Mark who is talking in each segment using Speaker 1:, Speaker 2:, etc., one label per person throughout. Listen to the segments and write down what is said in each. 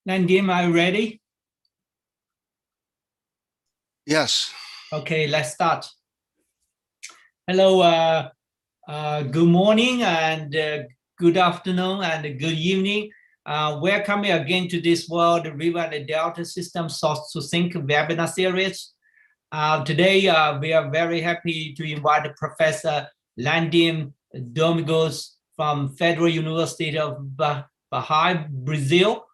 Speaker 1: Landim, are you ready?
Speaker 2: Yes.
Speaker 1: Okay, let's start. Hello, good morning and good afternoon and good evening. Welcome again to this World River and Delta System Source to Think webinar series. Today, we are very happy to invite Professor Landim Dominguez from Federal University of Bahia, Brazil.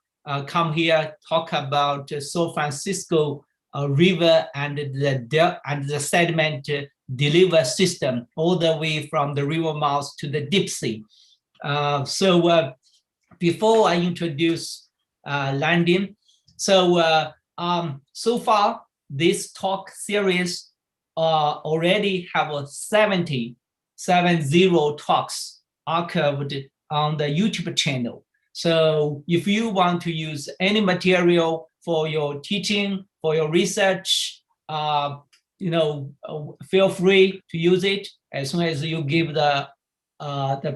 Speaker 1: Come here, talk about São Francisco river and the sediment delivery system all the way from the river mouth to the deep sea. Before I introduce Landim, so far this talk series already have 70 talks archived on the YouTube channel. So if you want to use any material for your teaching, for your research, feel free to use it as soon as you give the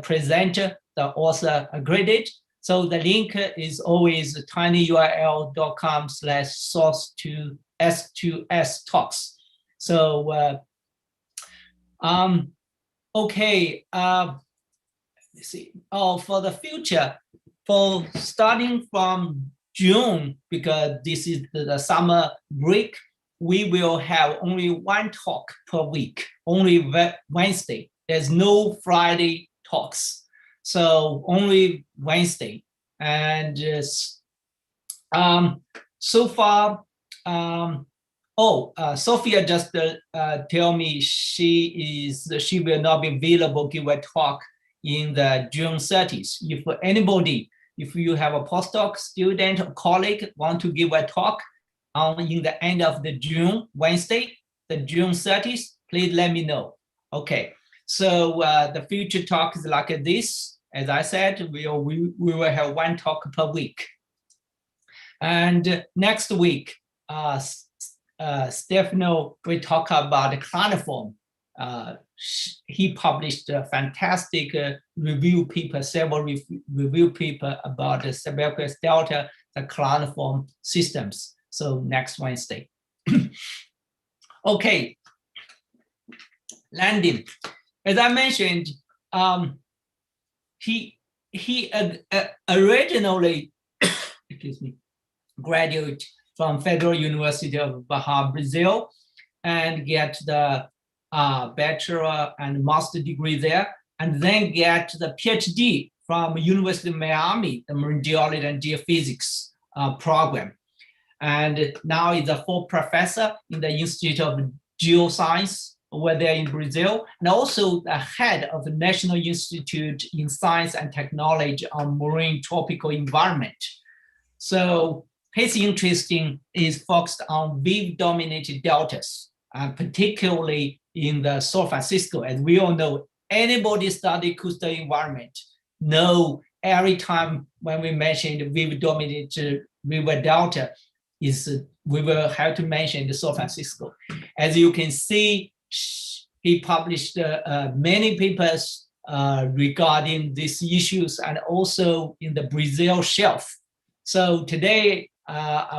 Speaker 1: presenter, the author, a credit. So the link is always tinyurl.com/source2s2s talks. So okay, let's see. Oh, for the future, for starting from June, because this is the summer break, we will have only one talk per week, only Wednesday. There's no Friday talks, so only Wednesday. And so far, Sophia just tell me she will not be available to give a talk in the June 30th. If anybody, if you have a postdoc student or colleague want to give a talk in the end of the June, Wednesday, the June 30th, please let me know. Okay, so the future talk is like this. As I said, we will have one talk per week. And next week, Stefano will talk about the claniform. He published a fantastic review paper, several review paper about the subaqueous delta, the claniform systems. So next Wednesday. Okay, Landim. As I mentioned, he originally, excuse me, graduate from Federal University of Bahia, Brazil, and get the bachelor and master degree there, and then get the PhD from University of Miami, the marine geology and geophysics program. And now is a full professor in the Institute of Geoscience over there in Brazil, and also the head of the National Institute in Science and Technology on Marine Tropical Environment. So his interest is focused on wave-dominated deltas, particularly in the São Francisco. As we all know, anybody study coastal environment know every time when we mention wave-dominated river delta, we will have to mention the São Francisco. As you can see, he published many papers regarding these issues and also in the Brazil shelf. So today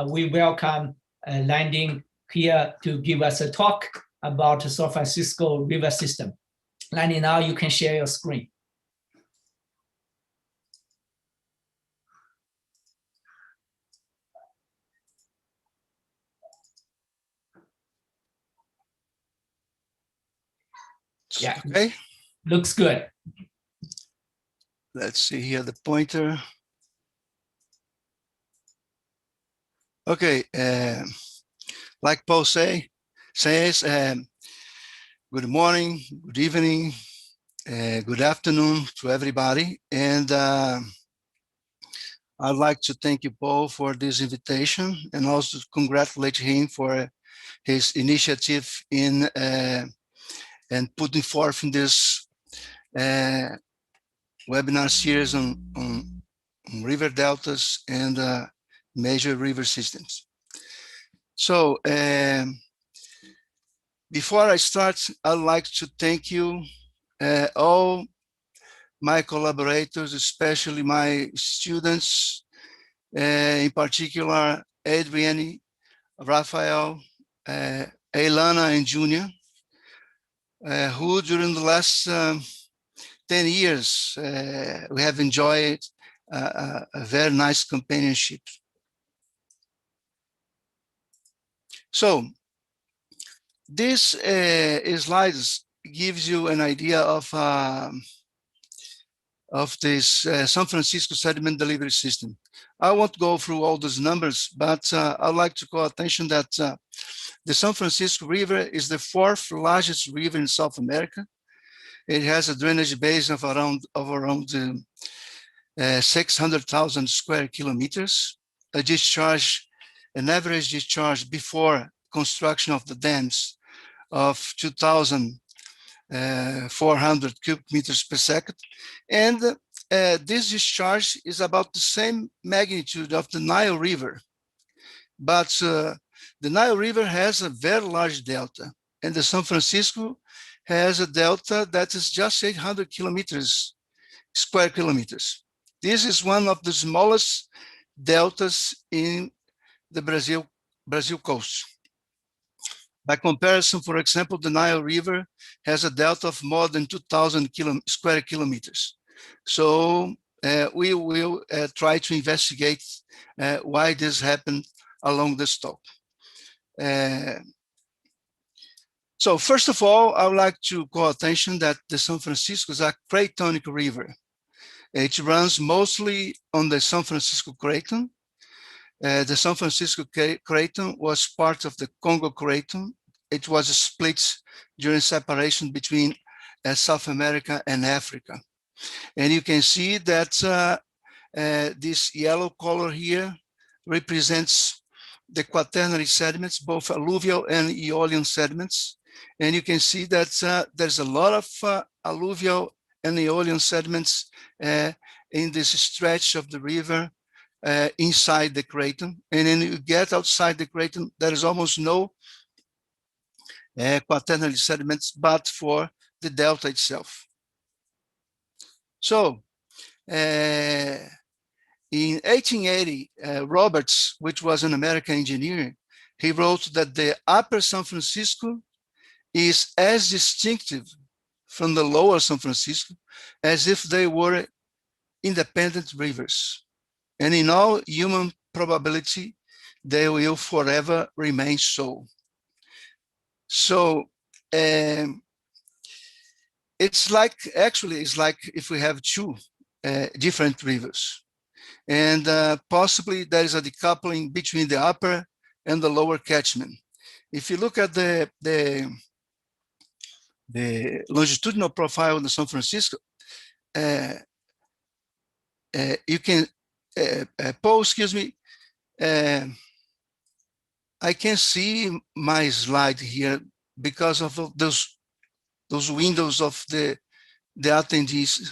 Speaker 1: we welcome Landim here to give us a talk about the São Francisco river system. Landim, now you can share your screen. Yeah,
Speaker 2: okay.
Speaker 1: Looks good.
Speaker 2: Let's see here the pointer. Okay, like Paul says, good morning, good evening, good afternoon to everybody. And I'd like to thank you, Paul, for this invitation, and also congratulate him for his initiative in and putting forth in this webinar series on river deltas and major river systems. So before I start, I'd like to thank you, all my collaborators, especially my students in particular, Adrienne, Raphael, Eilana, and Junior, who during the last 10 years, we have enjoyed a very nice companionship. So this slides gives you an idea of this San Francisco sediment delivery system. I won't go through all those numbers, but I'd like to call attention that the San Francisco River is the 4th largest river in South America. It has a drainage basin of around 600,000 square kilometers, an average discharge before construction of the dams of 2,400 cubic meters per second. And this discharge is about the same magnitude of the Nile River. But the Nile River has a very large delta, and the San Francisco has a delta that is just 800 square kilometers. This is one of the smallest deltas in the Brazil coast. By comparison, for example, the Nile River has a delta of more than 2,000 square kilometers. So we will try to investigate why this happened along the stop. So first of all, I would like to call attention that the San Francisco is a Creightonic river. It runs mostly on the San Francisco Creighton. The San Francisco Creighton was part of the Congo Creighton. It was split during separation between South America and Africa. And you can see that this yellow color here represents the quaternary sediments, both alluvial and aeolian sediments. And you can see that there's a lot of alluvial and aeolian sediments in this stretch of the river inside the Creighton. And then you get outside the Creighton, there is almost no quaternary sediments, but for the delta itself. So in 1880, Roberts, which was an American engineer, he wrote that the upper San Francisco is as distinctive from the lower San Francisco as if they were independent rivers. And in all human probability, they will forever remain so. So it's like if we have two different rivers. And possibly there is a decoupling between the upper and the lower catchment. If you look at the longitudinal profile of the San Francisco, you can, Paul, excuse me, I can see my slide here because of those windows of the attendees.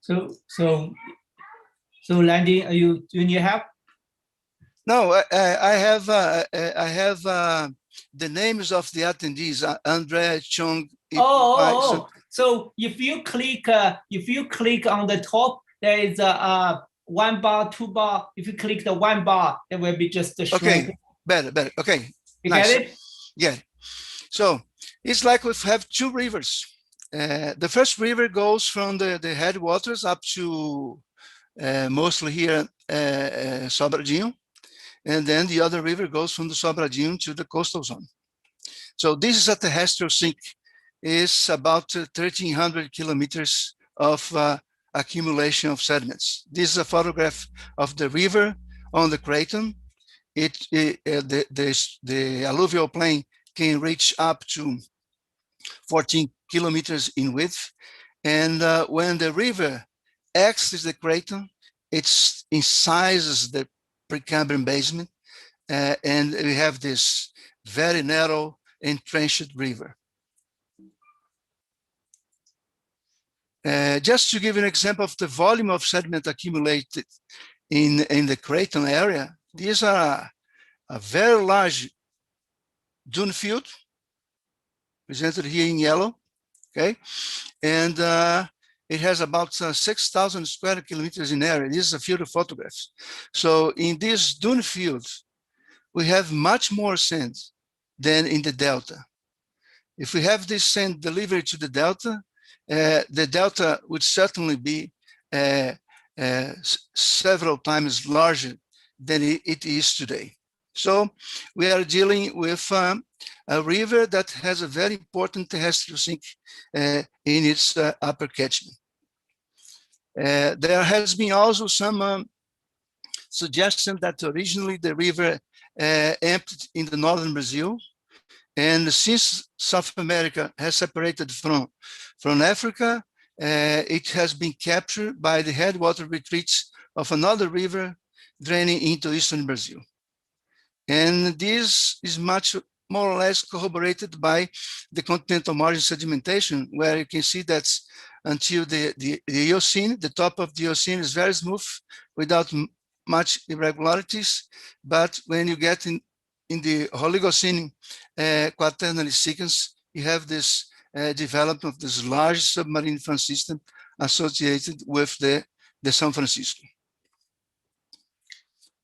Speaker 1: So Landy, do you need help?
Speaker 2: No, I have the names of the attendees. Andrea Chong.
Speaker 1: So if you click on the top, there is a 1 bar, 2 bar. If you click the 1 bar, it will be just the shrink.
Speaker 2: Okay, better. Okay,
Speaker 1: you
Speaker 2: nice.
Speaker 1: Get it?
Speaker 2: Yeah. So it's like we have two rivers. The first river goes from the headwaters up to mostly here Sobradinho, and then the other river goes from the Sobradinho to the coastal zone. So this is a terrestrial sink. It's about 1,300 kilometers of accumulation of sediments. This is a photograph of the river on the Creighton. The alluvial plain can reach up to 14 kilometers in width. And when the river exits the Creighton, it incisors the Precambrian basement, and we have this very narrow entrenched river. Just to give an example of the volume of sediment accumulated in the Creighton area, these are a very large dune field, presented here in yellow, okay? And it has about 6,000 square kilometers in area. This is a field of photographs. So in this dune field, we have much more sand than in the delta. If we have this sand delivered to the delta would certainly be several times larger than it is today. So we are dealing with a river that has a very important terrestrial sink in its upper catchment. There has been also some suggestion that originally the river emptied in the northern Brazil, and since South America has separated from Africa, it has been captured by the headwater retreats of another river draining into eastern Brazil. And this is much more or less corroborated by the continental margin sedimentation, where you can see that until the Eocene, the top of the Eocene is very smooth without much irregularities. But when you get in the Oligocene quaternary sequence, you have this development of this large submarine fan system associated with the São Francisco.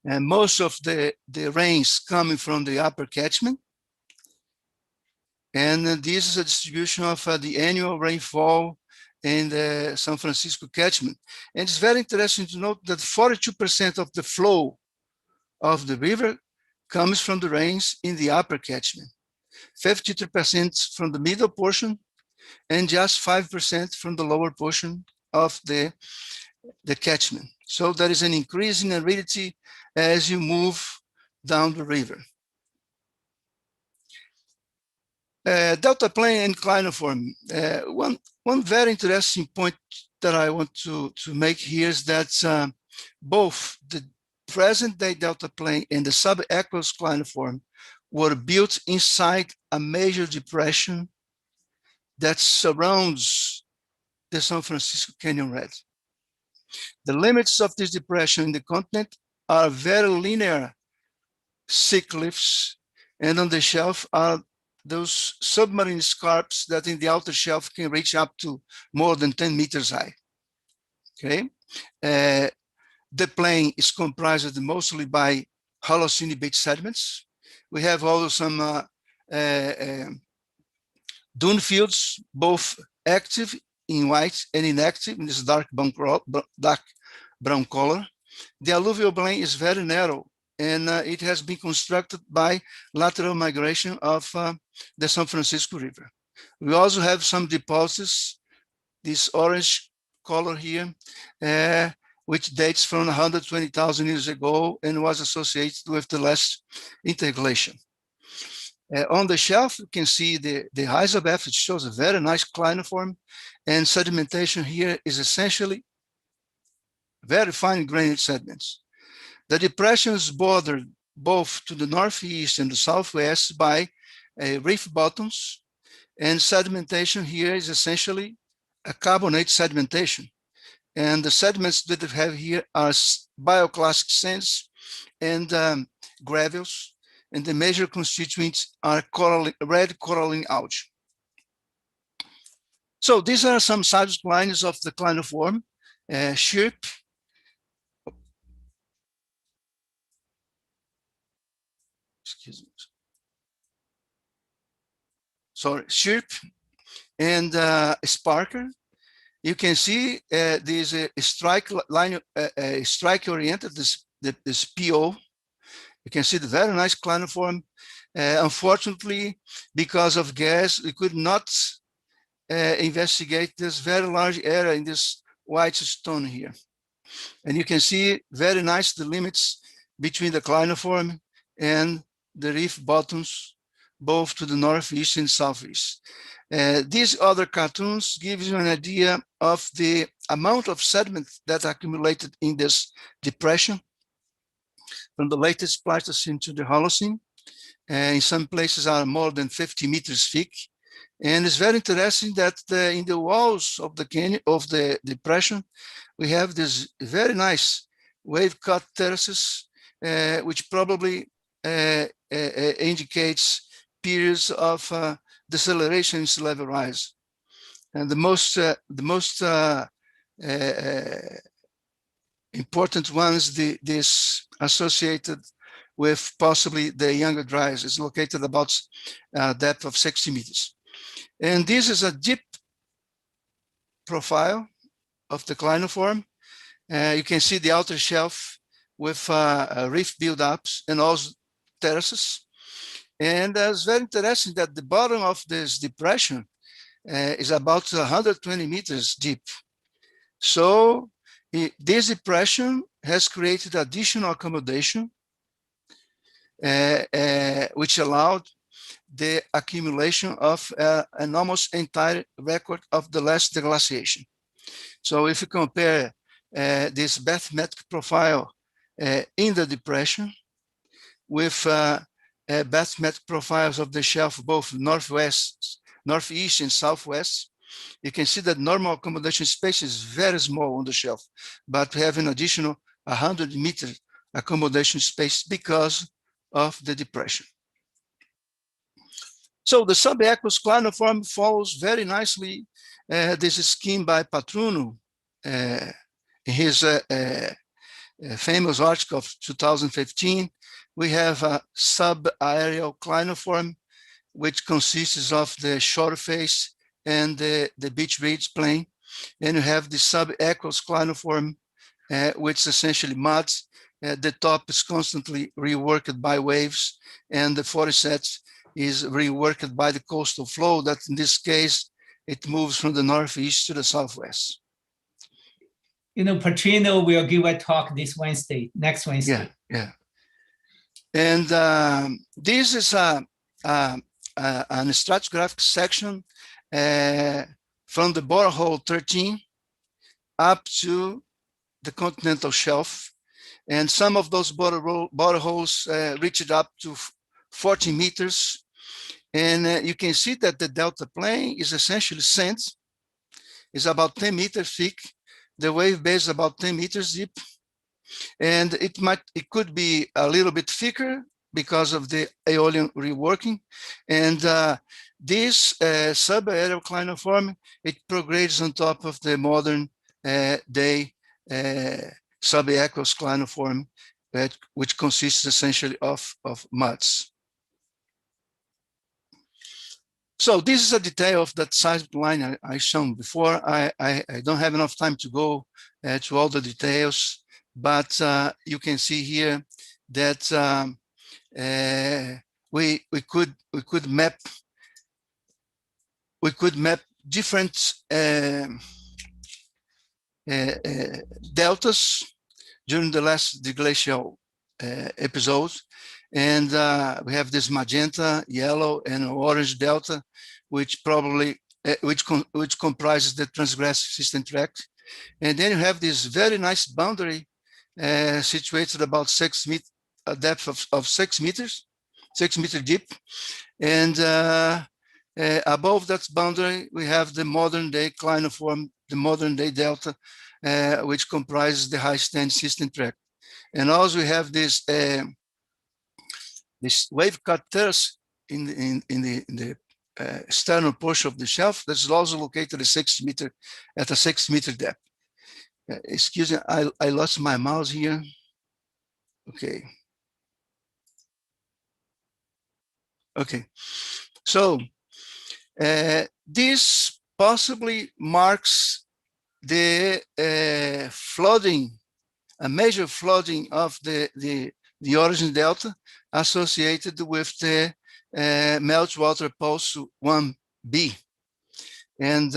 Speaker 2: And most of the rains coming from the upper catchment. And this is a distribution of the annual rainfall in the São Francisco catchment. And it's very interesting to note that 42% of the flow of the river comes from the rains in the upper catchment, 53% from the middle portion, and just 5% from the lower portion of the catchment. So there is an increase in aridity as you move down the river. Delta plain and clinoform. One very interesting point that I want to make here is that both the present-day delta plain and the subaqueous clinoform were built inside a major depression that surrounds the São Francisco Canyon Red. The limits of this depression in the continent are very linear sea cliffs, and on the shelf are those submarine scarps that in the outer shelf can reach up to more than 10 meters high. Okay, the plain is comprised mostly by Holocene beach sediments. We have also some dune fields, both active in white and inactive in this dark brown color. The alluvial plain is very narrow, and it has been constructed by lateral migration of the São Francisco River. We also have some deposits, this orange color here, which dates from 120,000 years ago and was associated with the last interglacial. On the shelf, you can see the Heiselberg, which shows a very nice clinoform, and sedimentation here is essentially very fine grained sediments. The depression is bordered both to the northeast and the southwest by reef bottoms, and sedimentation here is essentially a carbonate sedimentation. And the sediments that we have here are bioclastic sands and gravels, and the major constituents are red coralline algae. So these are some lines of the clinoform. Sherp, excuse me. Sorry, Sherp and Sparker. You can see this strike line, strike oriented, this PO. You can see the very nice clinoform. Unfortunately, because of gas, we could not investigate this very large area in this white stone here. And you can see very nice the limits between the clinoform and the reef bottoms, both to the northeast and southeast. These other cartoons give you an idea of the amount of sediment that accumulated in this depression from the latest Pleistocene to the Holocene. In some places are more than 50 meters thick. And it's very interesting that in the walls of the canyon, of the depression, we have this very nice wave-cut terraces, which probably indicates periods of deceleration in sea level rise. And the most important ones, this associated with possibly the younger dries, is located about depth of 60 meters. And this is a deep profile of the clinoform. You can see the outer shelf with reef buildups and also terraces. And it's very interesting that the bottom of this depression is about 120 meters deep. So this depression has created additional accommodation, which allowed the accumulation of an almost entire record of the last deglaciation. So if you compare this bathymetric profile in the depression with bathymetric profiles of the shelf, both northwest, northeast and southwest, you can see that normal accommodation space is very small on the shelf, but we have an additional 100-meter accommodation space because of the depression. So the subaqueous clinoform follows very nicely this scheme by Patruno in his famous article of 2015. We have a subaerial clinoform, which consists of the shore face and the beach ridge plain. And you have the subaqueous clinoform, which is essentially mud. The top is constantly reworked by waves, and the foreset is reworked by the coastal flow that in this case, it moves from the northeast to the southwest.
Speaker 1: You know, Patrino will give a talk this Wednesday, next Wednesday.
Speaker 2: Yeah. And this is an stratigraphic section from the borehole 13 up to the continental shelf. And some of those boreholes reached up to 40 meters. And you can see that the delta plane is essentially sand. It's about 10 meters thick. The wave base is about 10 meters deep. And it could be a little bit thicker because of the aeolian reworking. And this subaerial clinoform, it progrades on top of the modern day subaqueous clinoform, which consists essentially of muds. So this is a detail of that seismic line I shown before. I don't have enough time to go to all the details, but you can see here that we could map different deltas during the last deglacial episode. And we have this magenta, yellow, and orange delta, which probably which comprises the transgressive system tract. And then you have this very nice boundary situated about 6 meters, a depth of 6 meters, 6 meter deep. And above that boundary, we have the modern day clinoform, the modern day delta, which comprises the high stand system tract. And also we have this this wave cut terrace in the external portion of the shelf that is also located at a 6 meter depth. Excuse me, I lost my mouse here. Okay. So this possibly marks the flooding, a major flooding of the origin delta associated with the meltwater pulse 1B. And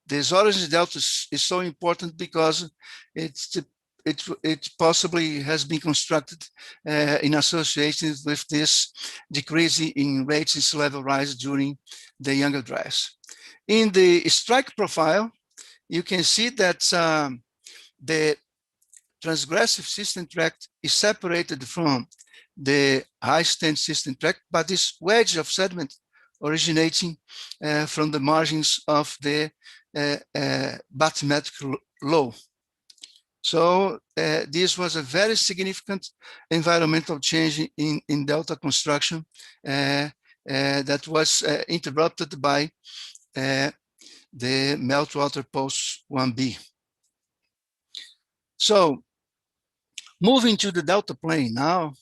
Speaker 2: this origin delta is so important because it possibly has been constructed in association with this decrease in rates in sea level rise during the younger dries. In the strike profile, you can see that the transgressive system tract is separated from the high stand system tract by this wedge of sediment originating from the margins of the bathymetric low. So this was a very significant environmental change in delta construction that was interrupted by the meltwater pulse 1B. So moving to the delta plain now,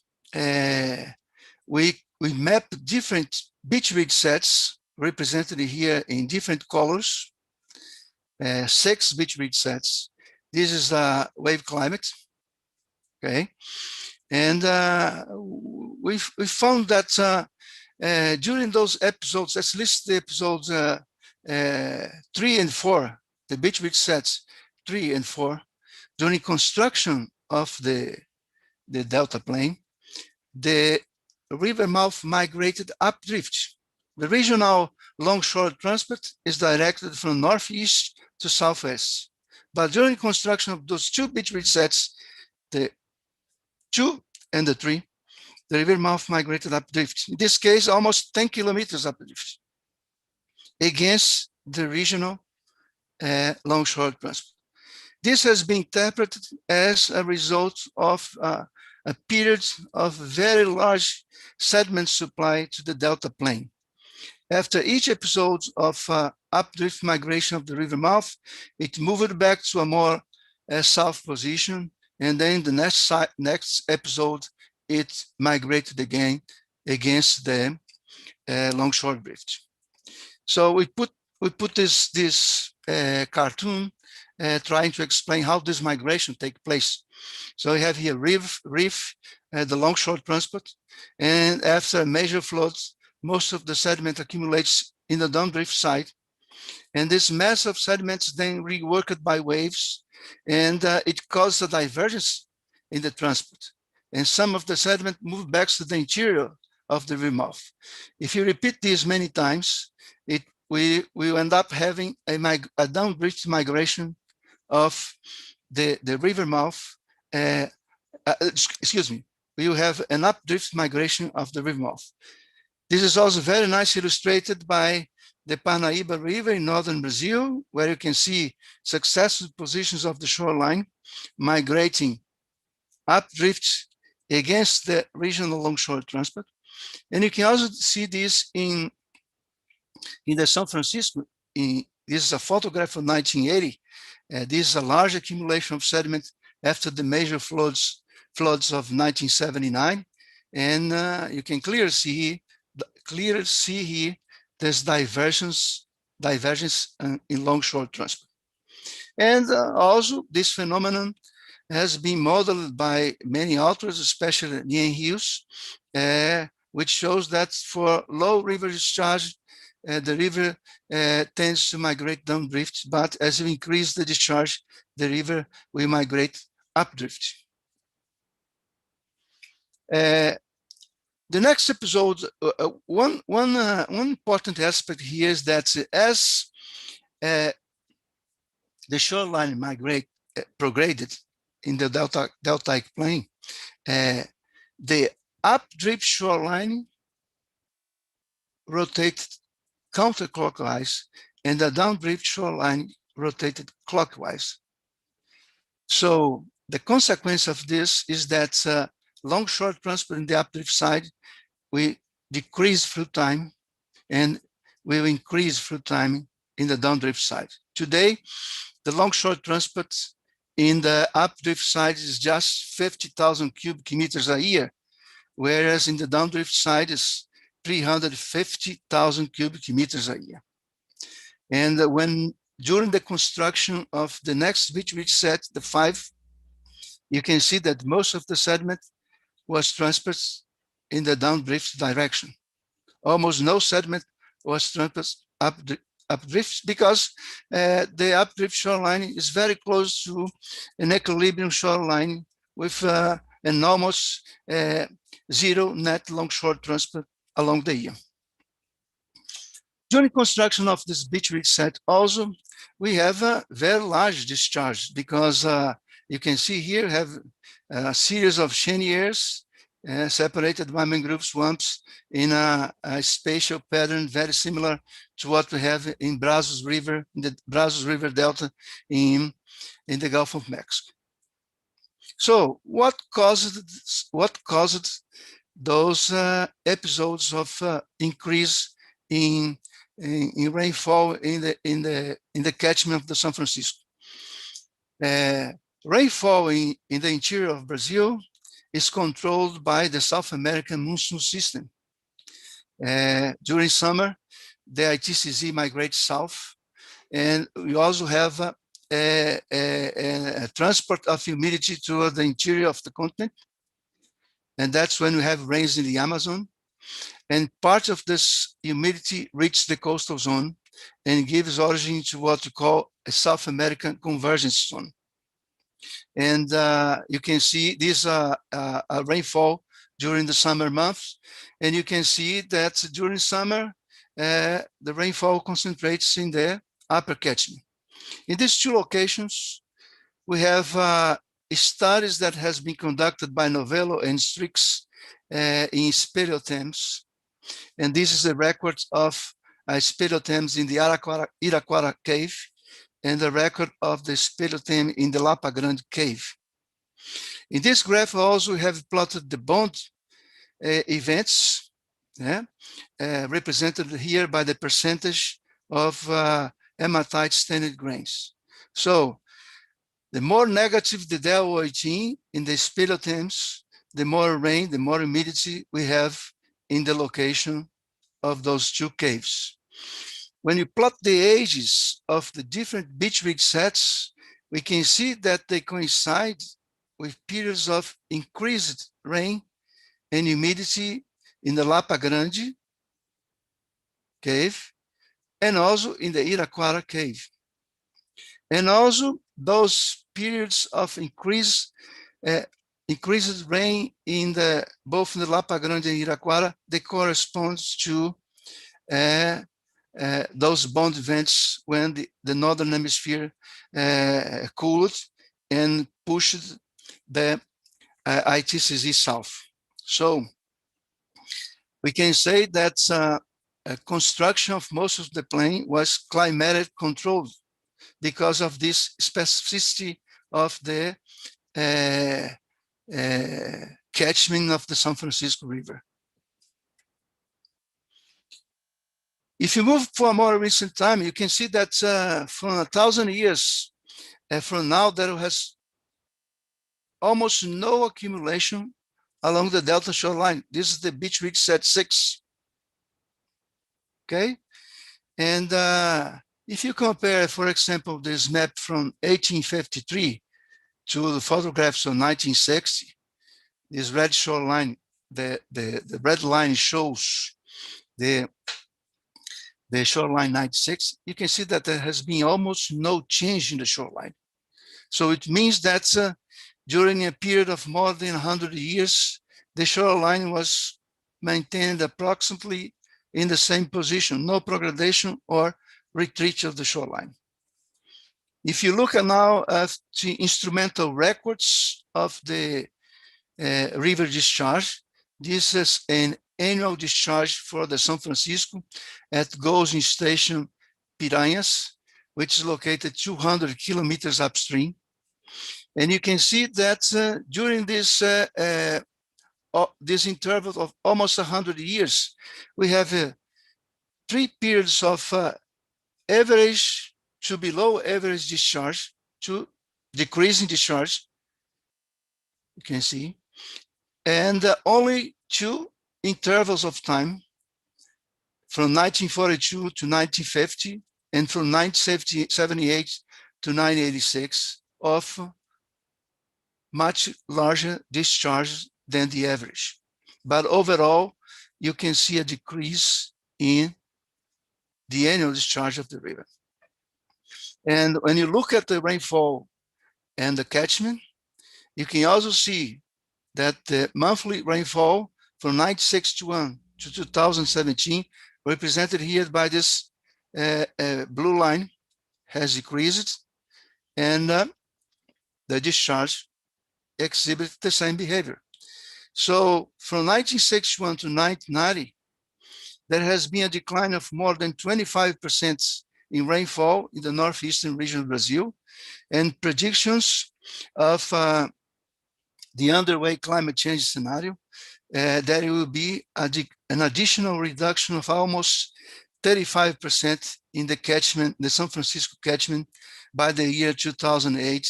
Speaker 2: we map different beach ridge sets represented here in different colors, 6 beach ridge sets. This is a wave climate, okay? And we found that during those episodes, at least the episodes 3 and 4, the beach ridge sets 3 and 4, during construction of the delta plain, the river mouth migrated updrift. The regional longshore transport is directed from northeast to southwest. But during construction of those 2 beach ridge sets, the 2 and the 3, the river mouth migrated updrift. In this case, almost 10 kilometers updrift against the regional longshore transport. This has been interpreted as a result of a period of very large sediment supply to the delta plain. After each episode of updrift migration of the river mouth, it moved back to a more south position, and then the next episode, it migrated again against the longshore drift. So we put this cartoon trying to explain how this migration takes place. So we have here reef, the longshore transport, and after major floods, most of the sediment accumulates in the downdrift side, and this mass of sediments then reworked by waves, and it causes a divergence in the transport, and some of the sediment move back to the interior of the river mouth. If you repeat this many times, we end up having a downdrift migration of the river mouth. Excuse me, we will have an updrift migration of the river mouth. This is also very nice illustrated by the Parnaíba River in northern Brazil, where you can see successive positions of the shoreline migrating updrift against the regional longshore transport. And you can also see this in the São Francisco. This is a photograph of 1980. This is a large accumulation of sediment after the major floods of 1979. And you can clearly see here there's divergence in longshore transport. And also this phenomenon has been modeled by many authors, especially Nian Hughes, which shows that for low river discharge, the river tends to migrate downdrift, but as you increase the discharge, the river will migrate updrift. The next episode, one important aspect here is that as the shoreline prograded in the deltaic plain, the updrift shoreline rotated counterclockwise, and the downdrift shoreline rotated clockwise. So the consequence of this is that longshore transport in the updrift side will decrease through time, and will increase through time in the downdrift side. Today, the longshore transport in the updrift side is just 50,000 cubic meters a year, whereas in the downdrift side is 350,000 cubic meters a year. And during the construction of the next beach ridge set, the 5, you can see that most of the sediment was transferred in the downdrift direction. Almost no sediment was transferred updrift because the updrift shoreline is very close to an equilibrium shoreline with an almost zero net longshore transport along the year. During construction of this beach ridge set, also we have a very large discharge because you can see here have a series of cheniers separated by mangrove swamps in a spatial pattern very similar to what we have in Brazos River, in the Brazos River Delta in the Gulf of Mexico. So what caused those episodes of increase in rainfall in the catchment of the São Francisco? Rainfall in the interior of Brazil is controlled by the South American monsoon system. During summer, the ITCZ migrates south, and we also have a transport of humidity toward the interior of the continent. And that's when we have rains in the Amazon. And part of this humidity reaches the coastal zone and gives origin to what we call a South American convergence zone. And you can see this rainfall during the summer months. And you can see that during summer, the rainfall concentrates in the upper catchment. In these two locations, we have studies that has been conducted by Novello and Strix in speleothems. And this is a record of speleothems in the Iraquara cave and the record of the speleothem in the Lapa Grande cave. In this graph, also we have plotted the bond events, represented here by the percentage of hematite standard grains. So the more negative the del-18 in the speleothems, the more rain, the more humidity we have in the location of those two caves. When you plot the ages of the different beach ridge sets, we can see that they coincide with periods of increased rain and humidity in the Lapa Grande cave and also in the Iraquara cave. And also those periods of increased rain in both in the Lapa Grande and Iraquara, they corresponds to those bond events when the northern hemisphere cooled and pushed the ITCZ south. So we can say that construction of most of the plain was climatic controlled because of this specificity of the catchment of the São Francisco River. If you move for a more recent time, you can see that from 1,000 years from now, there has almost no accumulation along the delta shoreline. This is the beach ridge set 6. Okay, and if you compare, for example, this map from 1853 to the photographs of 1960, this red shoreline, the red line shows the shoreline 96, you can see that there has been almost no change in the shoreline. So it means that during a period of more than 100 years, the shoreline was maintained approximately in the same position, no progression or retreat of the shoreline. If you look now at the instrumental records of the river discharge, this is an annual discharge for the São Francisco at Gozing Station Piranhas, which is located 200 kilometers upstream. And you can see that during this interval of almost 100 years, we have 3 periods of average to below average discharge to decreasing discharge, you can see, and only 2 intervals of time from 1942 to 1950 and from 1978 to 1986 of much larger discharge than the average. But overall, you can see a decrease in the annual discharge of the river. And when you look at the rainfall and the catchment, you can also see that the monthly rainfall from 1961 to 2017, represented here by this blue line, has decreased, and the discharge exhibits the same behavior. So from 1961 to 1990, there has been a decline of more than 25% in rainfall in the northeastern region of Brazil, and predictions of the underway climate change scenario, that it will be an additional reduction of almost 35% in the catchment, the São Francisco catchment, by the year 2008,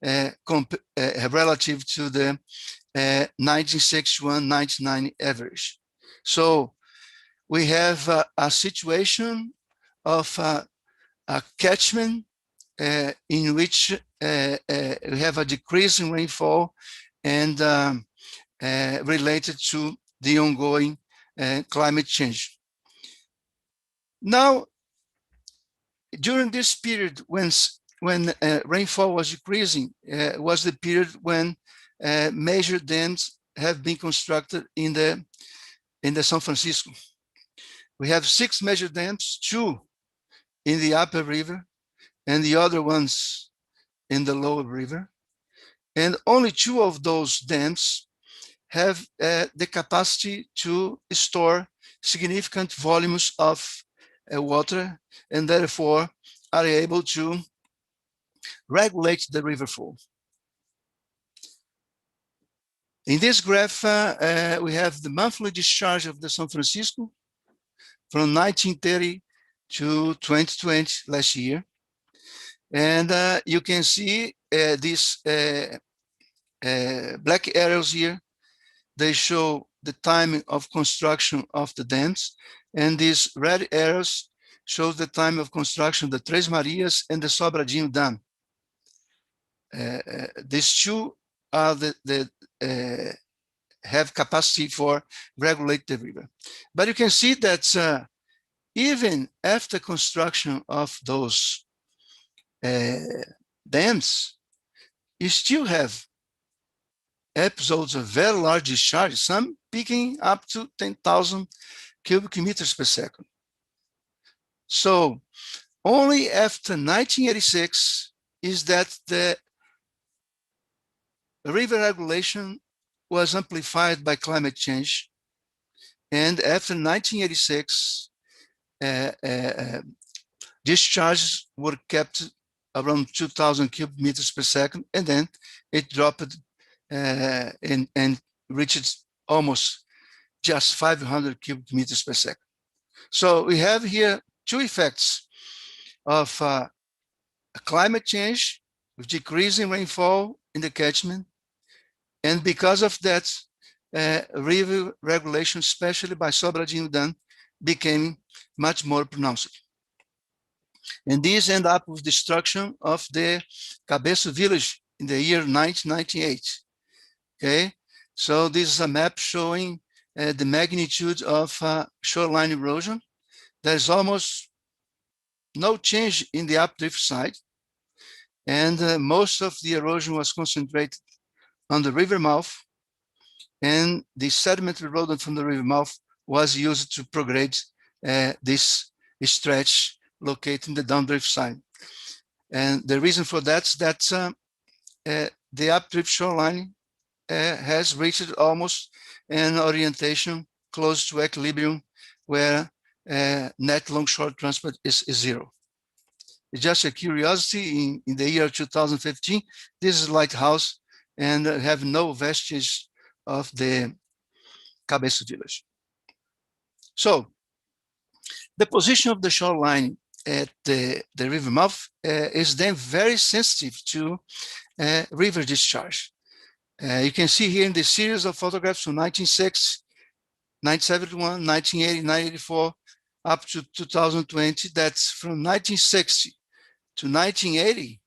Speaker 2: relative to the 1961-1990 average. So we have a situation of a catchment in which we have a decrease in rainfall and related to the ongoing climate change. Now, during this period when rainfall was decreasing, was the period when major dams have been constructed in the São Francisco. We have 6 major dams, 2 in the upper river and the other ones in the lower river. And only 2 of those dams have the capacity to store significant volumes of water, and therefore are able to regulate the river flow. In this graph, we have the monthly discharge of the São Francisco from 1930 to 2020, last year. And you can see these black arrows here. They show the time of construction of the dams, and these red arrows show the time of construction of the Três Marias and the Sobradinho Dam. These 2 are have capacity for regulate the river. But you can see that even after construction of those dams, you still have episodes of very large discharge, some peaking up to 10,000 cubic meters per second. So only after 1986 is that the river regulation was amplified by climate change. And after 1986, discharges were kept around 2,000 cubic meters per second, and then it dropped and reached almost just 500 cubic meters per second. So we have here 2 effects of climate change with decreasing rainfall in the catchment, and because of that, river regulation, especially by Sobradinho Dam, became much more pronounced. And these end up with destruction of the Cabeço village in the year 1998. Okay, so this is a map showing the magnitude of shoreline erosion. There's almost no change in the updrift side, and most of the erosion was concentrated on the river mouth, and the sediment eroded from the river mouth was used to prograde this stretch located in the downdrift side. And the reason for that is that the updrift shoreline has reached almost an orientation close to equilibrium where net longshore transport is 0. It's just a curiosity. In the year 2015, this is lighthouse and have no vestige of the Cabeço village. So the position of the shoreline at the river mouth is then very sensitive to river discharge. You can see here in the series of photographs from 1960, 1971, 1980, 1984, up to 2020, that's from 1960 to 1980,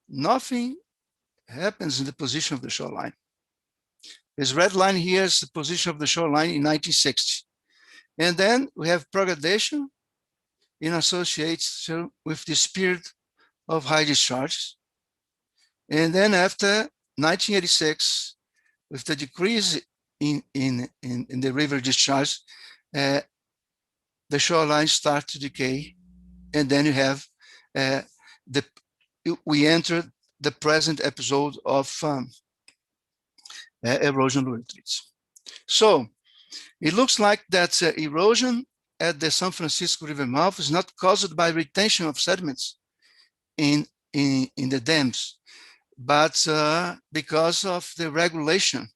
Speaker 2: nothing happens in the position of the shoreline. This red line here is the position of the shoreline in 1960. And then we have progradation in association with this period of high discharges. And then after 1986, with the decrease in the river discharge, the shoreline starts to decay, and then you have we enter the present episode of erosion retreats. So it looks like that erosion at the São Francisco River mouth is not caused by retention of sediments in the dams, but because of the regulation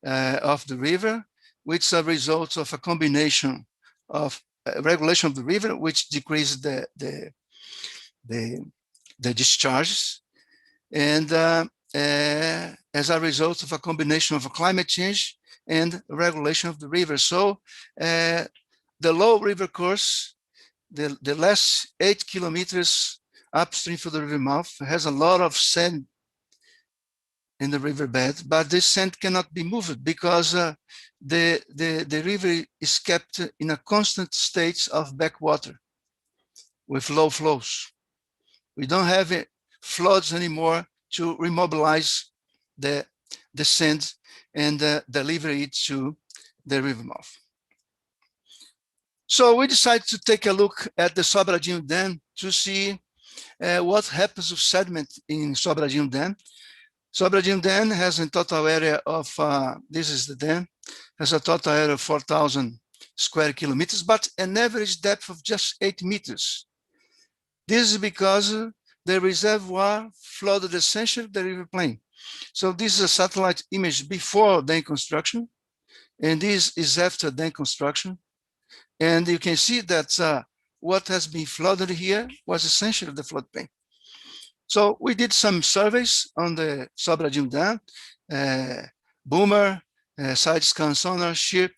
Speaker 2: of the river, which is a result of a combination of regulation of the river, which decreases the discharges, and as a result of a combination of climate change and regulation of the river. So the low river course, the last 8 kilometers upstream from the river mouth, has a lot of sand in the riverbed, but this sand cannot be moved because the river is kept in a constant state of backwater with low flows. We don't have floods anymore to remobilize the sand and deliver it to the river mouth. So we decided to take a look at the Sobradinho Dam to see what happens with sediment in Sobradinho Dam. Sobradinho Dam has a total area of, this is the dam, has a total area of 4,000 square kilometers, but an average depth of just 8 meters. This is because the reservoir flooded essentially the river plain. So this is a satellite image before dam construction, and this is after dam construction. And you can see that what has been flooded here was essentially the floodplain. So we did some surveys on the Sobradinho Dam, boomer, side scan sonar, ship,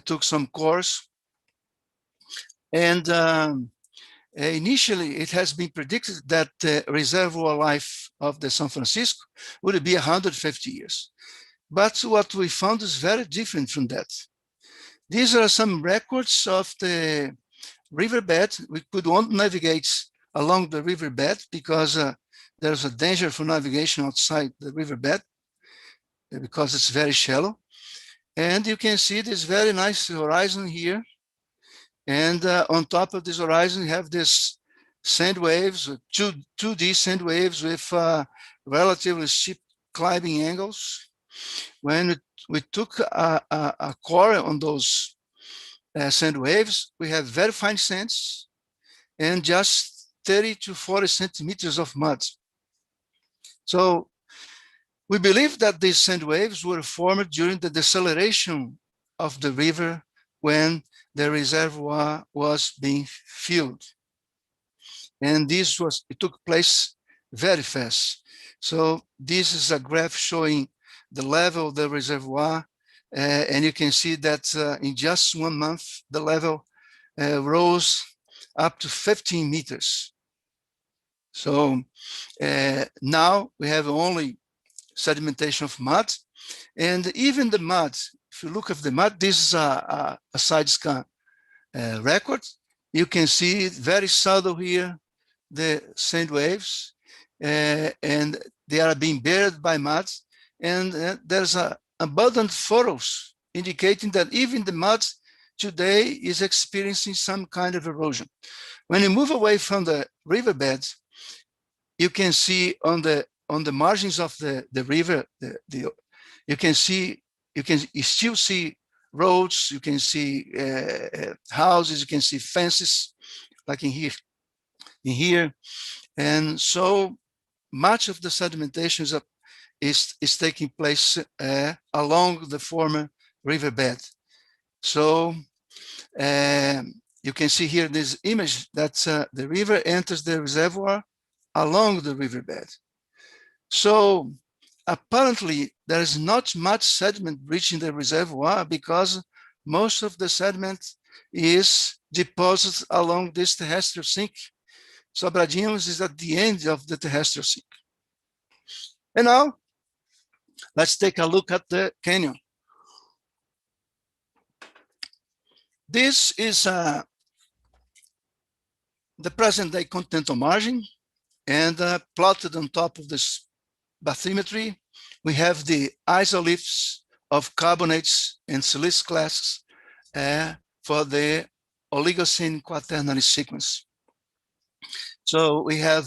Speaker 2: took some cores. And initially, it has been predicted that the reservoir life of the São Francisco would be 150 years. But what we found is very different from that. These are some records of the riverbed. We could not navigate along the riverbed because there's a danger for navigation outside the riverbed because it's very shallow. And you can see this very nice horizon here. And on top of this horizon, you have this sand waves, 2D sand waves with relatively steep climbing angles. When we took a core on those sand waves, we have very fine sands and just 30 to 40 centimeters of mud. So we believe that these sand waves were formed during the deceleration of the river when the reservoir was being filled. And it took place very fast. So this is a graph showing the level of the reservoir. And you can see that in just 1 month, the level rose up to 15 meters. So now we have only sedimentation of mud, and even the mud, if you look at the mud, this is a side scan record. You can see very subtle here, the sand waves, and they are being buried by mud, and there's abundant furrows indicating that even the mud today is experiencing some kind of erosion. When you move away from the riverbed, you can see on the margins of the river, you can still see roads, you can see houses, you can see fences, like in here. And so much of the sedimentation is taking place along the former riverbed. So you can see here this image that the river enters the reservoir along the riverbed. So apparently there is not much sediment reaching the reservoir because most of the sediment is deposited along this terrestrial sink. Sobradinho is at the end of the terrestrial sink. And now let's take a look at the canyon. This is the present day continental margin, and plotted on top of this bathymetry, we have the isoliths of carbonates and silice classes for the Oligocene quaternary sequence. So we have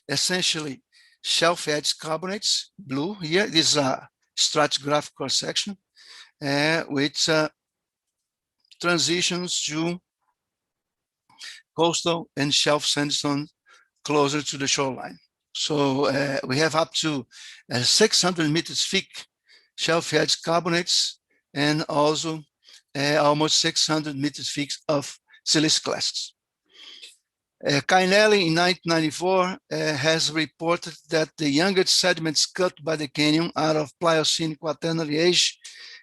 Speaker 2: essentially shelf edge carbonates, blue here. This is a stratigraphic cross section, which transitions to coastal and shelf sandstone closer to the shoreline. So we have up to 600 meters thick shelf edge carbonates and also almost 600 meters thick of silice classes. Kainelli in 1994 has reported that the youngest sediments cut by the canyon are of Pliocene Quaternary age,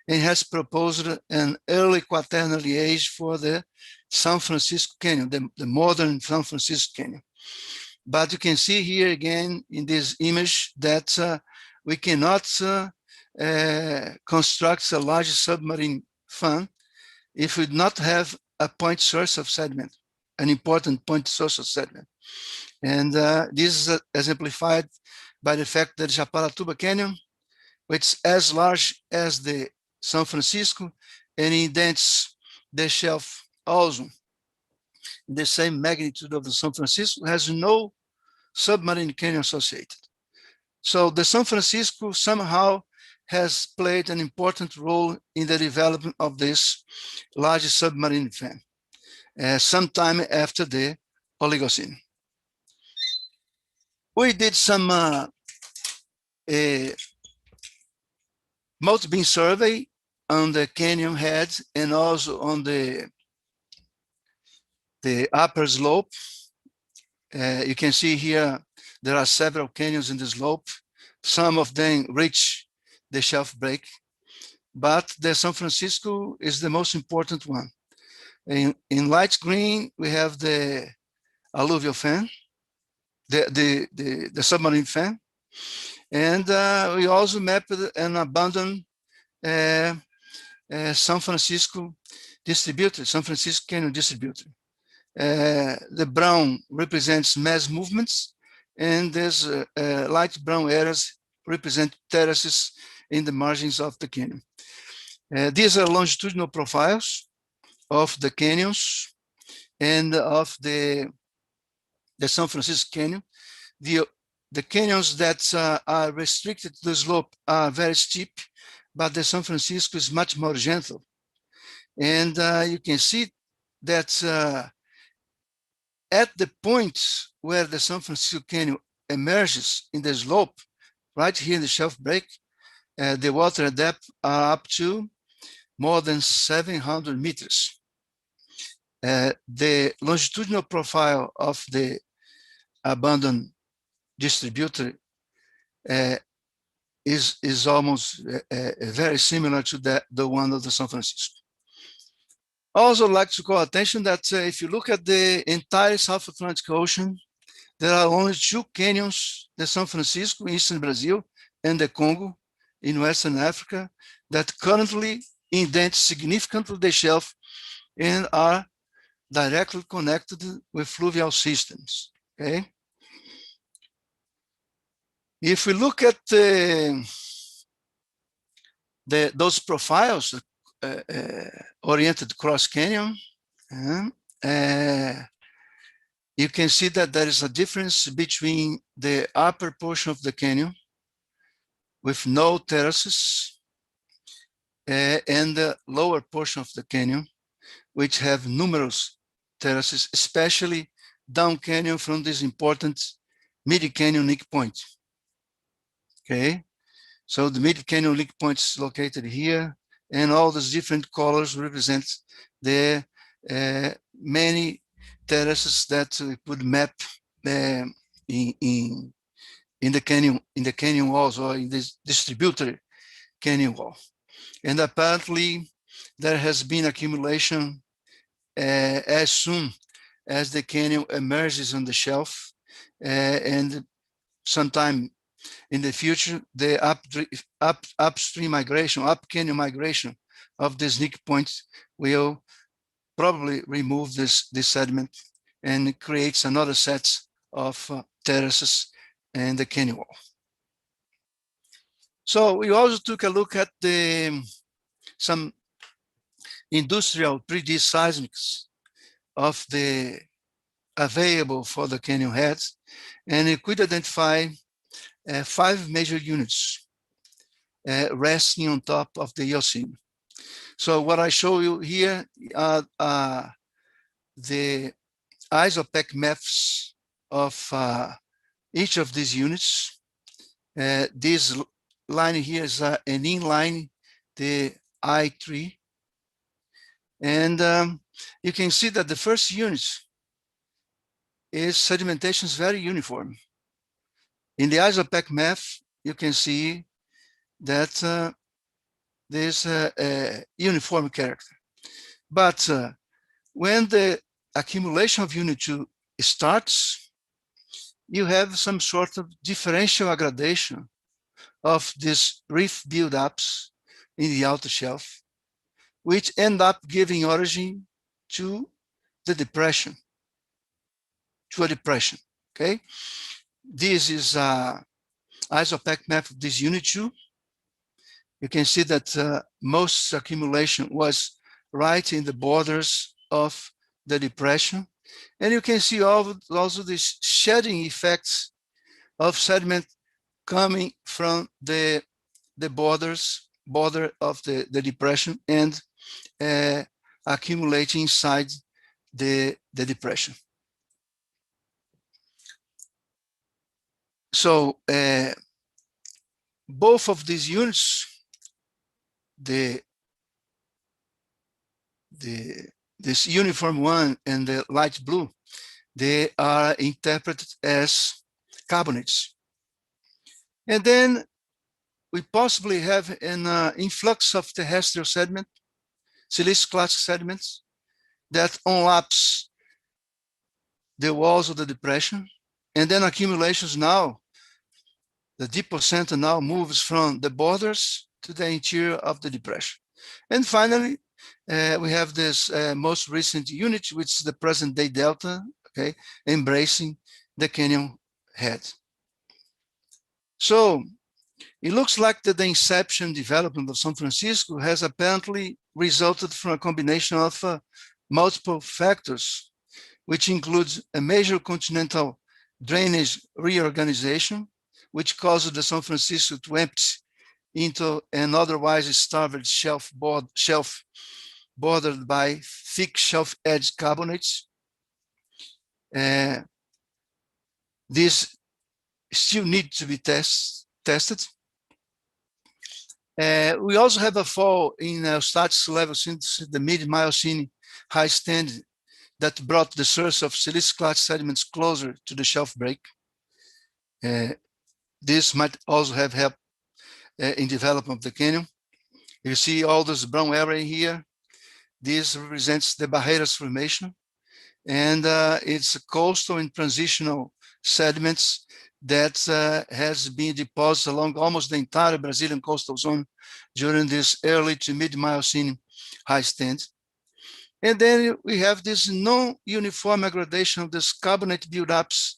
Speaker 2: and has proposed an early Quaternary age for the São Francisco Canyon, the modern São Francisco Canyon. But you can see here again in this image that we cannot construct a large submarine fan if we do not have a point source of sediment, an important point source of sediment. And this is exemplified by the fact that Japaratuba Canyon, which is as large as the São Francisco and indents the shelf also in the same magnitude of the São Francisco, has no submarine canyon associated. So the São Francisco somehow has played an important role in the development of this large submarine fan, sometime after the Oligocene. We did some multi-beam survey on the canyon head and also on the upper slope. You can see here there are several canyons in the slope. Some of them reach the shelf break, but the São Francisco is the most important one. In light green, we have the alluvial fan, the submarine fan, and we also mapped an abandoned São Francisco distributor, São Francisco Canyon distributor. The brown represents mass movements, and there's light brown areas represent terraces in the margins of the canyon. These are longitudinal profiles of the canyons and of the São Francisco Canyon. The canyons that are restricted to the slope are very steep, but the São Francisco is much more gentle. And you can see that at the point where the São Francisco Canyon emerges in the slope, right here in the shelf break, the water depth are up to more than 700 meters. The longitudinal profile of the abandoned distributor is almost very similar to the one of the São Francisco. Also like to call attention that if you look at the entire South Atlantic Ocean, there are only two canyons, the São Francisco in Eastern Brazil and the Congo in Western Africa, that currently indent significantly the shelf and are directly connected with fluvial systems, okay? If we look at those profiles oriented cross canyon, you can see that there is a difference between the upper portion of the canyon with no terraces and the lower portion of the canyon, which have numerous terraces, especially down canyon from this important mid-canyon neck point. Okay, so the mid-canyon neck point is located here, and all these different colors represent the many terraces that we could map in the canyon walls, or in this distributor canyon wall. And apparently there has been accumulation as soon as the canyon emerges on the shelf, and sometime in the future, the upstream migration, up canyon migration of this neck point will probably remove this sediment and creates another set of terraces in the canyon wall. So we also took a look at some industrial 3D seismics of the available for the canyon heads, and we could identify 5 major units resting on top of the Eocene. So what I show you here are the isopec maps of each of these units. This line here is an inline, the I3. And you can see that the first unit is sedimentation is very uniform. In the isopac map, you can see that there's a uniform character. But when the accumulation of unit 2 starts, you have some sort of differential aggradation of these reef buildups in the outer shelf, which end up giving origin to the depression, to a depression, okay? This is a isopac map of this unit 2. You can see that most accumulation was right in the borders of the depression. And you can see also these shedding effects of sediment coming from the border of the depression and accumulating inside the depression. So both of these units, this uniform one and the light blue, they are interpreted as carbonates. And then we possibly have an influx of terrestrial sediment, silicious sediments, that unlaps the walls of the depression. And then accumulations now, the deposit now moves from the borders to the interior of the depression. And finally, we have this most recent unit, which is the present day delta, okay, embracing the canyon head. So it looks like that the inception development of São Francisco has apparently resulted from a combination of multiple factors, which includes a major continental drainage reorganization, which caused the São Francisco to empty into an otherwise starved shelf bordered by thick shelf edge carbonates. This still need to be tested. We also have a fall in status level since the mid-Miocene high stand that brought the source of silicious sediments closer to the shelf break. This might also have helped in development of the canyon. You see all this brown area here. This represents the Barreiras Formation, and it's coastal and transitional sediments that has been deposited along almost the entire Brazilian coastal zone during this early to mid-Miocene high stand. And then we have this non-uniform aggradation of these carbonate buildups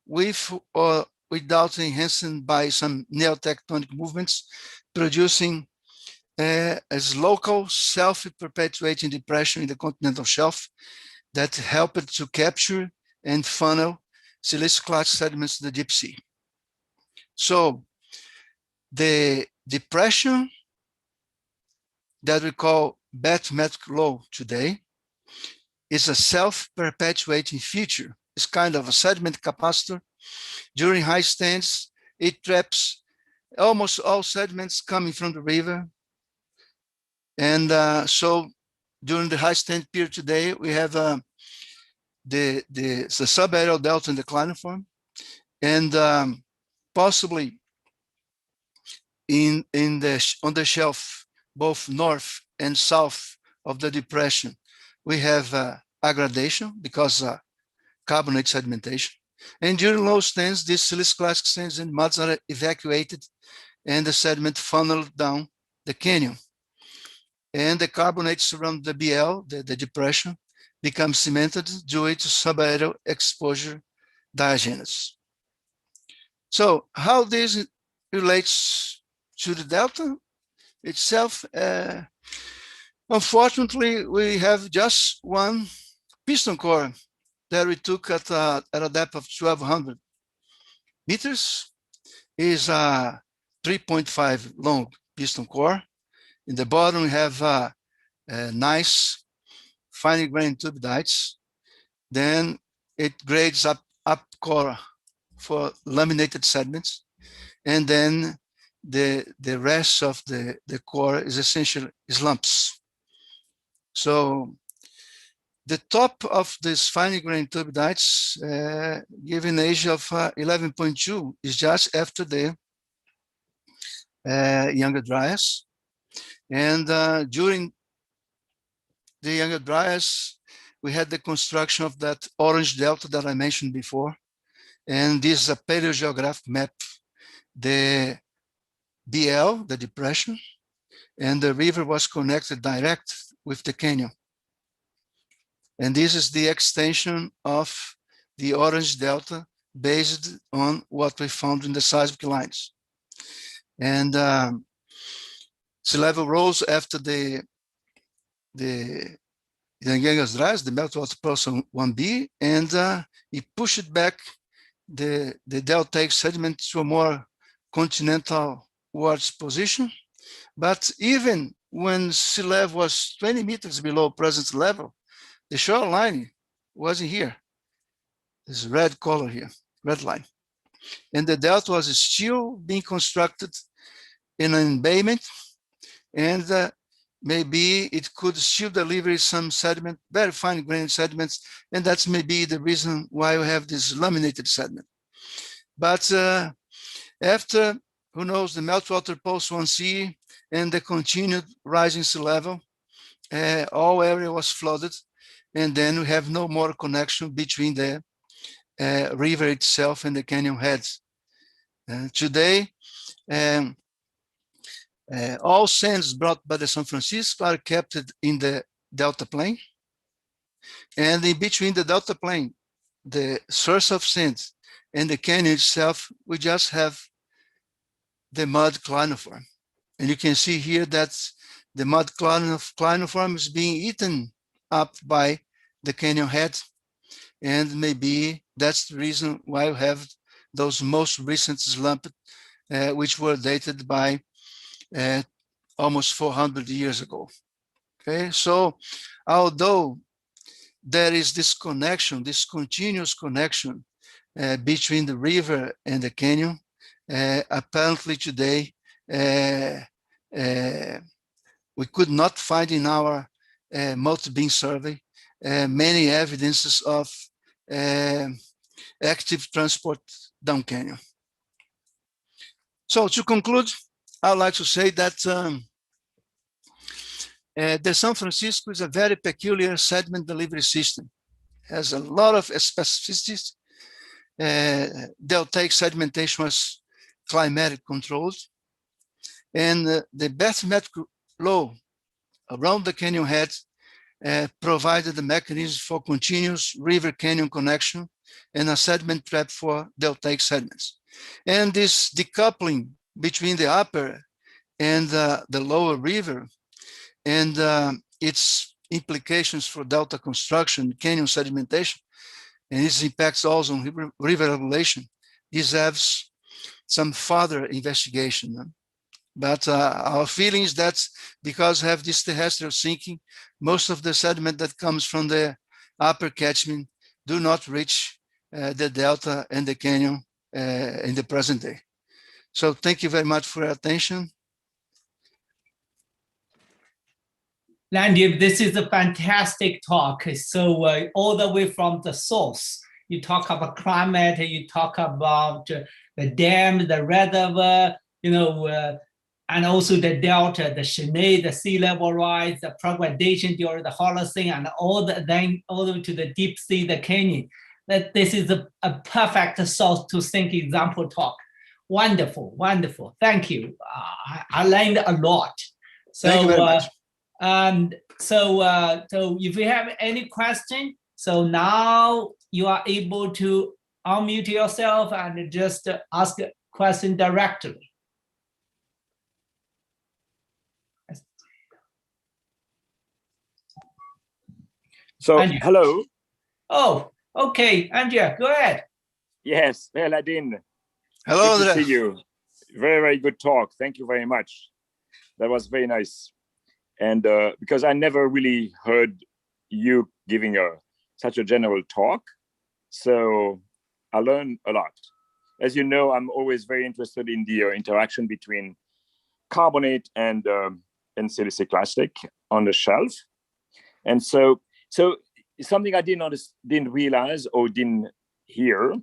Speaker 2: with or without enhancement by some neotectonic movements, producing as local self-perpetuating depression in the continental shelf that helped to capture and funnel silicious sediments to the deep sea. So the depression that we call bathymetric low today is a self-perpetuating feature. It's kind of a sediment capacitor. During high stands, it traps almost all sediments coming from the river. And so during the high stand period today, we have the subaerial delta in decliniform, and possibly on the shelf, both north and south of the depression, we have aggradation because carbonate sedimentation. And during low stands, these silicious stands and muds are evacuated and the sediment funneled down the canyon. And the carbonates around the BL, the depression, become cemented due to subaerial exposure diagenesis. So how this relates to the delta itself? Unfortunately, we have just one piston core that we took at a depth of 1,200 meters. Is a 3.5 long piston core. In the bottom, we have nice finely grained tubidites. Then it grades up core for laminated sediments. And then the rest of the core is essentially lumps. So The top of this fine grained turbidites, given age of 11.2, is just after the Younger Dryas. And during the Younger Dryas, we had the construction of that orange delta that I mentioned before. And this is a paleogeographic map, the BL, the depression, and the river was connected direct with the canyon. And this is the extension of the orange delta based on what we found in the seismic lines. And sea level rose after the Ganges Dryas, the meltwater person 1B, and it pushed back the deltaic sediment to a more continental wards position. But even when sea level was 20 meters below present level, the shoreline wasn't here. This red color here, red line. And the delta was still being constructed in an embayment, and maybe it could still deliver some sediment, very fine grained sediments, and that's maybe the reason why we have this laminated sediment. But after, who knows, the meltwater pulse 1C and the continued rising sea level, all area was flooded, and then we have no more connection between the river itself and the canyon heads. Today, all sands brought by the São Francisco are kept in the delta plain, and in between the delta plain, the source of sands and the canyon itself, we just have the mud clinoform. And you can see here that the mud clinoform is being eaten up by the canyon head, and maybe that's the reason why we have those most recent slumps, which were dated by almost 400 years ago. Okay, so although there is this connection, this continuous connection between the river and the canyon, apparently today we could not find in our multi-beam survey many evidences of active transport down canyon. So to conclude, I would like to say that the São Francisco is a very peculiar sediment delivery system. It has a lot of specificities. Deltaic sedimentation was climatic controlled, and the bathymetric flow around the canyon head provided the mechanism for continuous river-canyon connection and a sediment trap for deltaic sediments. And this decoupling between the upper and the lower river and its implications for delta construction, canyon sedimentation, and its impacts also on river regulation deserves some further investigation. But our feeling is that because we have this terrestrial sinking, most of the sediment that comes from the upper catchment do not reach the delta and the canyon in the present day. So thank you very much for your attention.
Speaker 1: Landim, this is a fantastic talk. So all the way from the source, you talk about climate, you talk about the dam, the reservoir, and also the delta, the Chinook, the sea level rise, the progradation during the Holocene, and all the way to the deep sea, the canyon. That this is a perfect source to think example talk. Wonderful, wonderful. Thank you. I learned a lot. So,
Speaker 2: thank you very much.
Speaker 1: So if you have any question, so now you are able to unmute yourself and just ask a question directly.
Speaker 3: So,
Speaker 1: Andrea.
Speaker 3: hello.
Speaker 1: Oh, okay, Andrea, go ahead.
Speaker 3: Yes, well, Landim.
Speaker 2: Hello,
Speaker 3: good to see you. Very, very good talk. Thank you very much. That was very nice. And because I never really heard you giving such a general talk, so I learned a lot. As you know, I'm always very interested in the interaction between carbonate and siliciclastic on the shelf. And so something I didn't realize or didn't hear.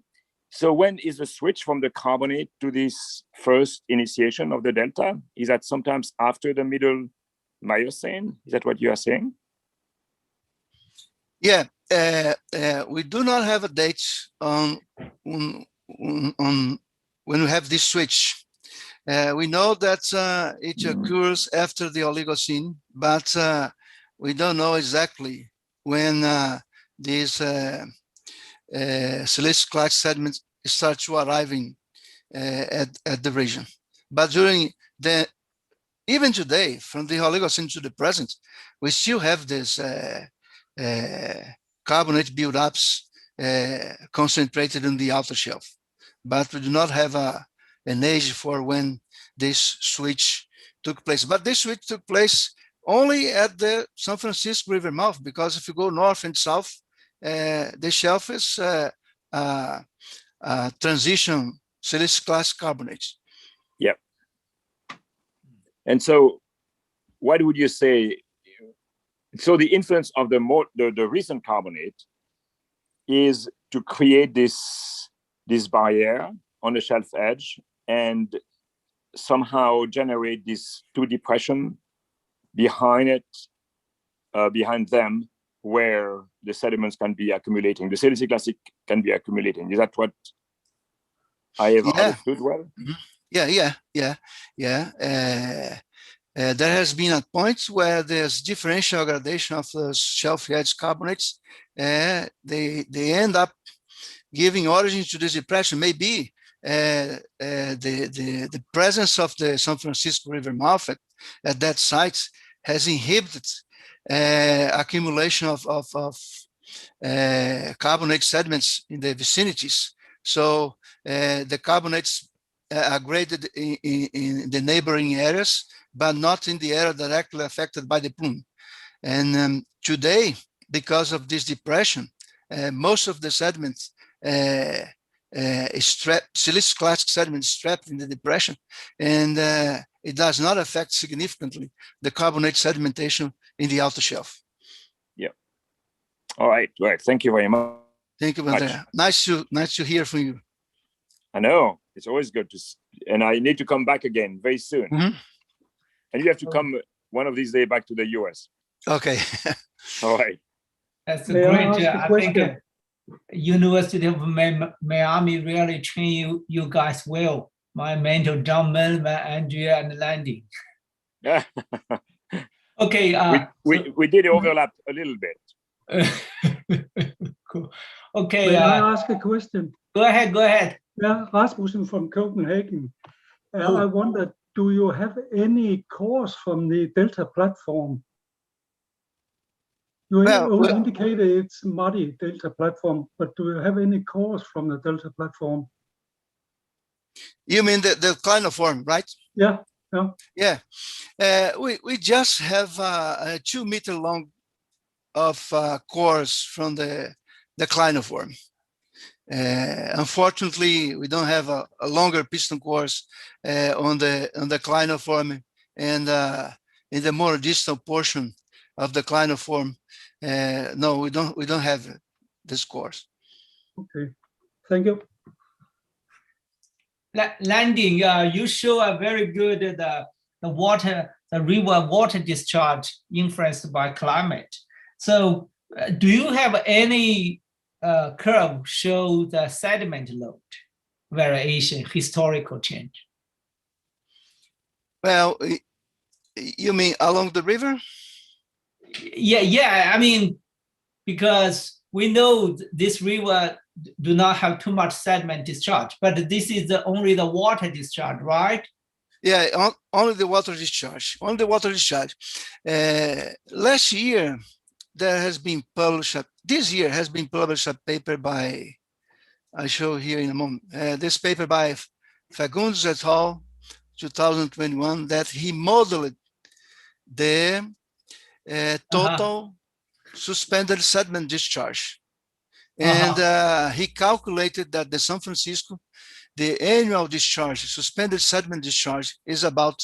Speaker 3: So when is the switch from the carbonate to this first initiation of the delta? Is that sometimes after the middle Miocene? Is that what you are saying?
Speaker 2: Yeah, we do not have a date on when we have this switch. We know that it occurs after the Oligocene, but we don't know exactly when these silicious clay sediments start to arriving at the region. But during even today, from the Oligocene to the present, we still have this carbonate buildups concentrated in the outer shelf, but we do not have an age for when this switch took place. But this switch took place only at the São Francisco River mouth, because if you go north and south, the shelf is transition silicious class carbonates.
Speaker 3: Yep. And so what would you say? So the influence of the recent carbonate is to create this barrier on the shelf edge and somehow generate this two depression behind it, behind them, where the sediments can be accumulating, the silicic classic can be accumulating. Is that what I have understood well?
Speaker 2: There has been a point where there's differential gradation of the shelf edge carbonates. They end up giving origin to this depression. Maybe the presence of the São Francisco River mouth at that site has inhibited accumulation of carbonate sediments in the vicinities. So the carbonates are graded in the neighboring areas, but not in the area directly affected by the plume. And today, because of this depression, most of the sediments silicious classic sediment is trapped in the depression, and it does not affect significantly the carbonate sedimentation in the outer shelf.
Speaker 3: Yeah. All right. Right. Thank you very much.
Speaker 2: Thank you, Andrea. Nice to hear from you.
Speaker 3: I know, it's always good to, and I need to come back again very soon.
Speaker 2: Mm-hmm.
Speaker 3: And you have to come one of these days back to the US.
Speaker 2: Okay.
Speaker 3: All right.
Speaker 1: That's great. I think University of Miami really train you guys well. My mentor, John Melvin, Andrea, and Landy.
Speaker 3: Yeah.
Speaker 1: Okay.
Speaker 3: We did overlap a little bit.
Speaker 1: Cool. Okay.
Speaker 4: May I ask a question?
Speaker 1: Go ahead.
Speaker 4: Yeah, Rasmussen from Copenhagen. I wonder, do you have any course from the Delta platform? You indicated it's muddy Delta platform, but do you have any course from the Delta platform?
Speaker 2: You mean the clinoform, right?
Speaker 4: Yeah.
Speaker 2: We just have a 2 meter long of course from the clinoform. Unfortunately, we don't have a longer piston course on the clinoform, and in the more distal portion of the clinoform, no, we don't have this course.
Speaker 4: Okay, thank you.
Speaker 1: Landing, you show a very good the river water discharge influenced by climate. So, do you have any curve show the sediment load variation, historical change?
Speaker 2: Well, you mean along the river?
Speaker 1: Yeah. I mean, because we know this river do not have too much sediment discharge, but this is only the water discharge, right?
Speaker 2: Yeah, only the water discharge. Only the water discharge. Last year, there has been published. This year has been published a paper by, I show here in a moment. This paper by Fagundes et al. 2021, that he modeled the total suspended sediment discharge. And he calculated that the São Francisco, the annual discharge, suspended sediment discharge, is about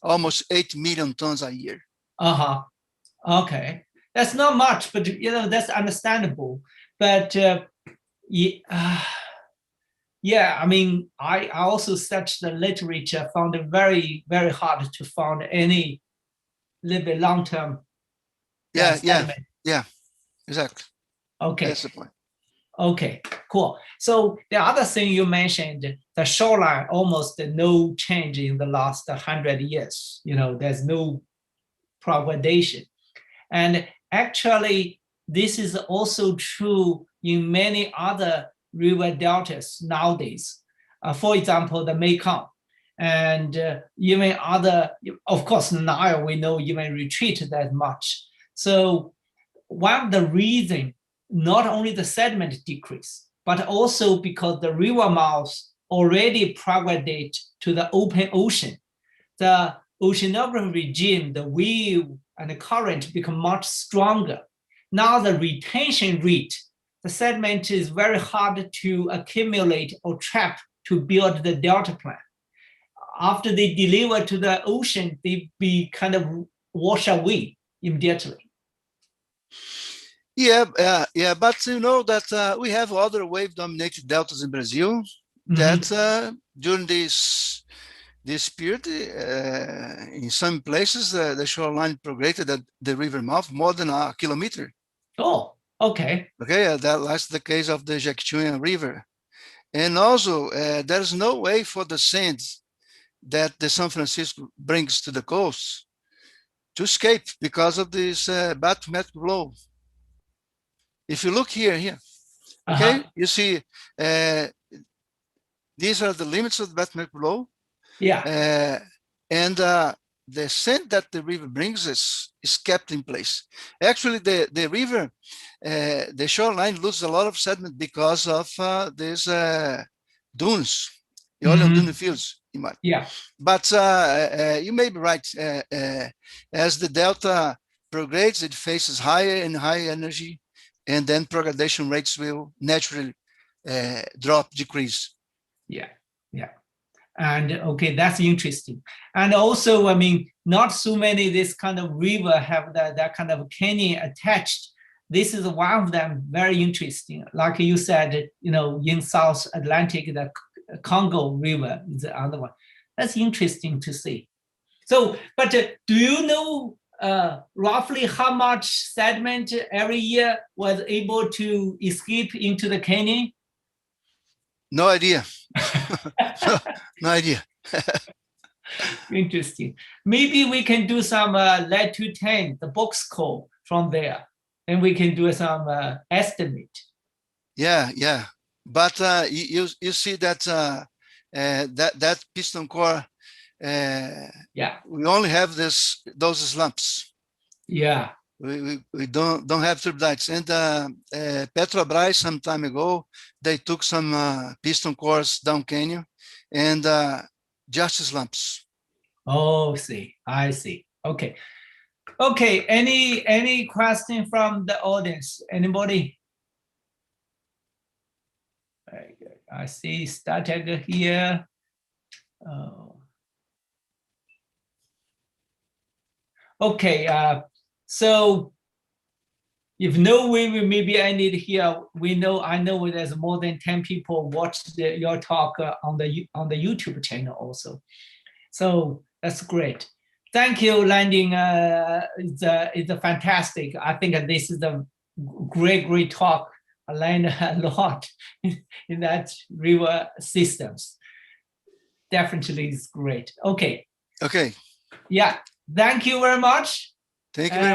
Speaker 2: almost 8 million tons a year.
Speaker 1: Okay. That's not much, but that's understandable. But yeah, I mean, I also searched the literature, found it very, very hard to find any little bit long-term.
Speaker 2: Yeah, exactly.
Speaker 1: Okay.
Speaker 2: That's the point.
Speaker 1: Okay, cool. So the other thing you mentioned, the shoreline, almost no change in the last 100 years. There's no progression. And actually, this is also true in many other river deltas nowadays. For example, the Mekong and even other, of course, Nile, we know even retreat that much. So one of the reasons, not only the sediment decrease, but also because the river mouths already prograde to the open ocean. The oceanography regime, the wave and the current become much stronger. Now the retention rate, the sediment is very hard to accumulate or trap to build the delta plan. After they deliver to the ocean, they be kind of wash away immediately.
Speaker 2: Yeah, but you know that we have other wave-dominated deltas in Brazil that during this period, in some places, the shoreline progressed at the river mouth more than a kilometer.
Speaker 1: Oh, okay.
Speaker 2: Okay, that's the case of the Jequitinhonha River. And also, there's no way for the sands that the São Francisco brings to the coast to escape because of this bathymetric flow. If you look here, okay, you see these are the limits of the bathymetric flow.
Speaker 1: Yeah.
Speaker 2: And the sand that the river brings is kept in place. Actually, the river, the shoreline loses a lot of sediment because of these dunes, the oil and dune fields.
Speaker 1: Yeah.
Speaker 2: But you may be right. As the delta progrades, it faces higher and higher energy, and then progradation rates will naturally decrease.
Speaker 1: Yeah. And okay, that's interesting. And also, I mean, not so many this kind of river have that kind of canyon attached. This is one of them, very interesting. Like you said, in South Atlantic, the Congo River is the other one. That's interesting to see. So, but do you know roughly how much sediment every year was able to escape into the canyon?
Speaker 2: No idea. No idea.
Speaker 1: Interesting. Maybe we can do some lead to 10, the box score from there, and we can do some estimate.
Speaker 2: Yeah. But you see that that piston core. We only have those slumps.
Speaker 1: Yeah.
Speaker 2: We don't have turbidites. And Petrobras some time ago, they took some piston cores down canyon and just slumps.
Speaker 1: Oh, I see. Okay. Any question from the audience? Anybody? Very good. I see Stateg here. Okay. So if no way maybe I need here, I know there's more than 10 people watch your talk on the YouTube channel also. So that's great. Thank you, Landim. It's a fantastic. I think this is a great talk. I learned a lot in that river systems. Definitely is great. Okay.
Speaker 2: Okay.
Speaker 1: Yeah. Thank you very much.
Speaker 2: Thank you very much.